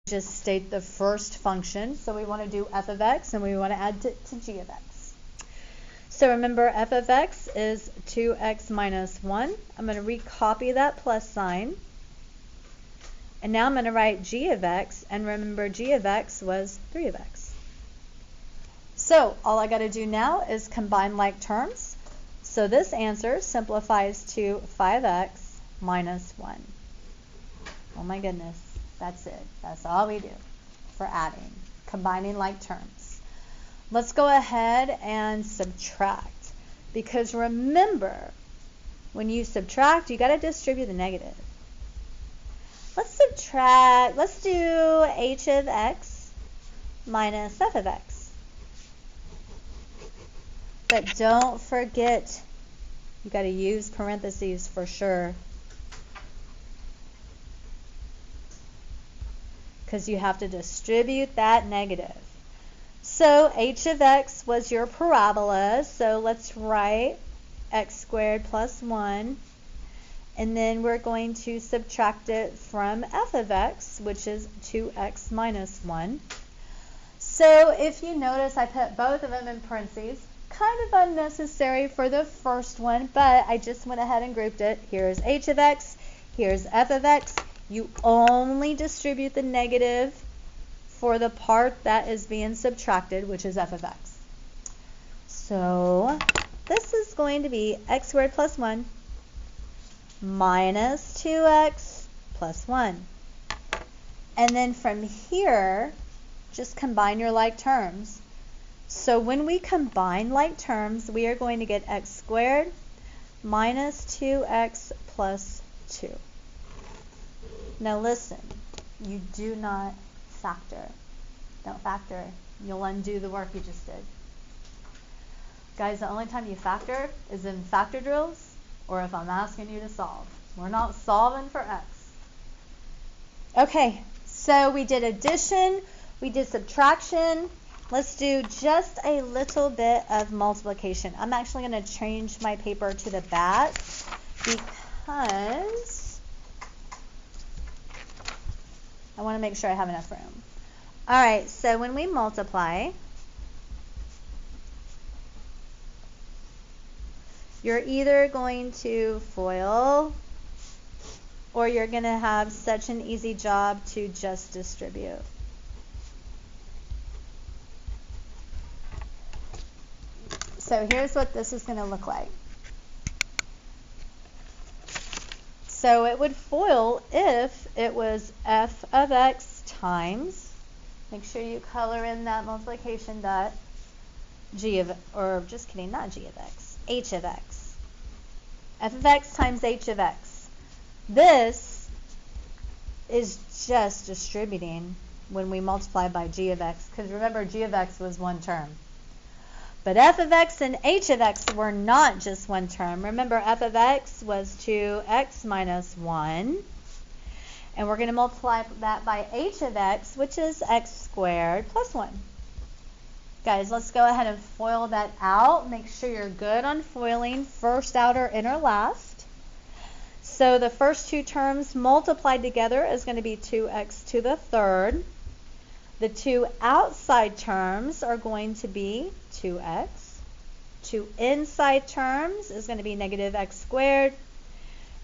just state the first function. So we want to do f of x and we want to add it to g of x. So remember f of x is 2x minus 1. I'm going to recopy that plus sign. And now I'm going to write g of x, and remember g of x was 3 of x. So all I got to do now is combine like terms. So this answer simplifies to 5x minus 1. Oh my goodness, that's it. That's all we do for adding, combining like terms. Let's go ahead and subtract, because remember, when you subtract, you got to distribute the negative. Let's subtract, let's do h of x minus f of x. But don't forget, you got to use parentheses for sure, because you have to distribute that negative. So h of x was your parabola, so let's write x squared plus 1, and then we're going to subtract it from f of x, which is 2x minus 1. So if you notice, I put both of them in parentheses. Kind of unnecessary for the first one, but I just went ahead and grouped it. Here's h of x, here's f of x. You only distribute the negative for the part that is being subtracted, which is f of x. So this is going to be x squared plus 1 minus 2x plus 1. And then from here, just combine your like terms. So when we combine like terms, we are going to get x squared minus 2x plus 2. Now listen, you do not factor. Don't factor. You'll undo the work you just did. Guys, the only time you factor is in factor drills or if I'm asking you to solve. We're not solving for x. Okay, so we did addition, we did subtraction. Let's do just a little bit of multiplication. I'm actually going to change my paper to the back because I want to make sure I have enough room. All right, so when we multiply, you're either going to FOIL or you're going to have such an easy job to just distribute. So here's what this is going to look like. So it would FOIL if it was f of x times, make sure you color in that multiplication dot, g of, or just kidding, not g of x, h of x. F of x times h of x. This is just distributing when we multiply by g of x, because remember g of x was one term. But f of x and h of x were not just one term. Remember, f of x was 2x minus 1. And we're going to multiply that by h of x, which is x squared plus 1. Guys, let's go ahead and FOIL that out. Make sure you're good on FOILing, first, outer, inner, last. So the first two terms multiplied together is going to be 2x to the third. The two outside terms are going to be 2x. Two inside terms is going to be negative x squared.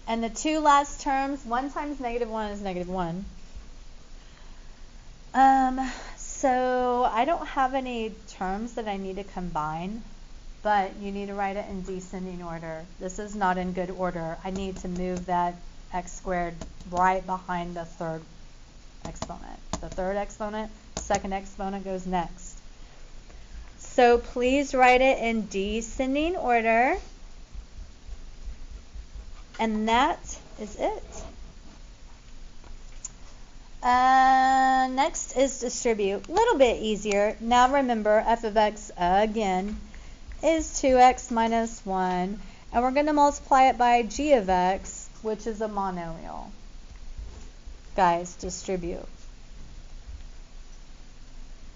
And the two last terms, 1 times negative 1 is negative 1. So I don't have any terms that I need to combine, but you need to write it in descending order. This is not in good order. I need to move that x squared right behind the third exponent. The third exponent, second exponent goes next. So please write it in descending order. And that is it. Next is distribute. A little bit easier. Now remember, f of x again is 2x minus 1. And we're going to multiply it by g of x, which is a monomial. Guys, distribute.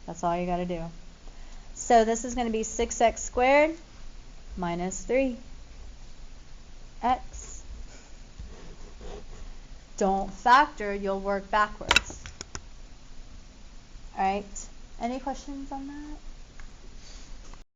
That's all you got to do. So this is going to be 6x squared minus 3x. Don't factor, you'll work backwards. right. Any questions on that?